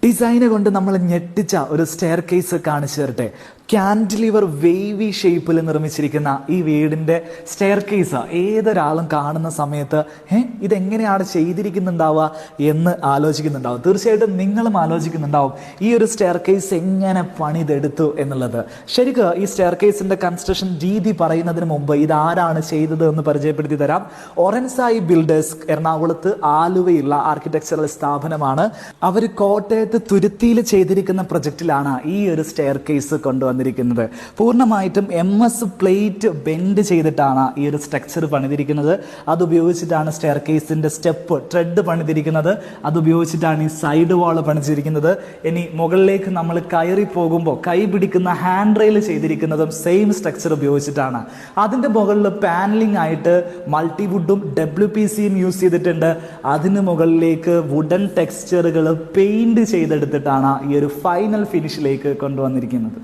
ഡിസൈന് കൊണ്ട് നമ്മൾ ഞെട്ടിച്ച ഒരു സ്റ്റെയർ കേസ് കാണിച്ചു തരട്ടെ. ക്യാൻഡിലിവർ വേവി ഷേപ്പിൽ നിർമ്മിച്ചിരിക്കുന്ന ഈ വീടിന്റെ സ്റ്റെയർ കേസ് ഏതൊരാളും കാണുന്ന സമയത്ത് ഇതെങ്ങനെയാണ് ചെയ്തിരിക്കുന്നുണ്ടാവുക എന്ന് ആലോചിക്കുന്നുണ്ടാവും. തീർച്ചയായിട്ടും നിങ്ങളും ആലോചിക്കുന്നുണ്ടാവും ഈ ഒരു സ്റ്റെയർ കേസ് എങ്ങനെ പണിതെടുത്തു എന്നുള്ളത്. ശരിക്കും ഈ സ്റ്റെയർ കേസിന്റെ കൺസ്ട്രക്ഷൻ രീതി പറയുന്നതിന് മുമ്പ് ഇതാരാണ് ചെയ്തത് എന്ന് പരിചയപ്പെടുത്തി തരാം. ഒറൻസായി ബിൽഡേഴ്സ് എറണാകുളത്ത് ആലുവയുള്ള ആർക്കിടെക്ചറൽ സ്ഥാപനമാണ്. അവർ കോട്ടയത്ത് തുരുത്തിയിൽ ചെയ്തിരിക്കുന്ന പ്രൊജക്റ്റിലാണ് ഈ ഒരു സ്റ്റെയർ കേസ് കൊണ്ടുവന്നിരിക്കുന്നത്. പൂർണ്ണമായിട്ടും MS പ്ലേറ്റ് ബെൻഡ് ചെയ്തിട്ടാണ് ഈ ഒരു സ്ട്രക്ചർ പണിതിരിക്കുന്നത്. അതുപയോഗിച്ചിട്ടാണ് സ്റ്റെയർ കേസിന്റെ സ്റ്റെപ്പ് ട്രെഡ് പണിതിരിക്കുന്നത്. അതുപയോഗിച്ചിട്ടാണ് ഈ സൈഡ് വാൾ പണിതിരിക്കുന്നത്. ഇനി മുകളിലേക്ക് നമ്മൾ കയറി പോകുമ്പോൾ കൈ പിടിക്കുന്ന ഹാൻഡ് റെയിൽ ചെയ്തിരിക്കുന്നതും സെയിം സ്ട്രക്ചർ ഉപയോഗിച്ചിട്ടാണ്. അതിന്റെ മുകളിൽ പാനലിംഗ് ആയിട്ട് മൾട്ടിവുഡും WPCയും യൂസ് ചെയ്തിട്ടുണ്ട്. അതിന് മുകളിലേക്ക് വുഡൻ ടെക്സ്ചറുകൾ പെയിന്റ് ചെയ്തെടുത്തിട്ടാണ് ഈ ഒരു ഫൈനൽ ഫിനിഷിലേക്ക് കൊണ്ടുവന്നിരിക്കുന്നത്.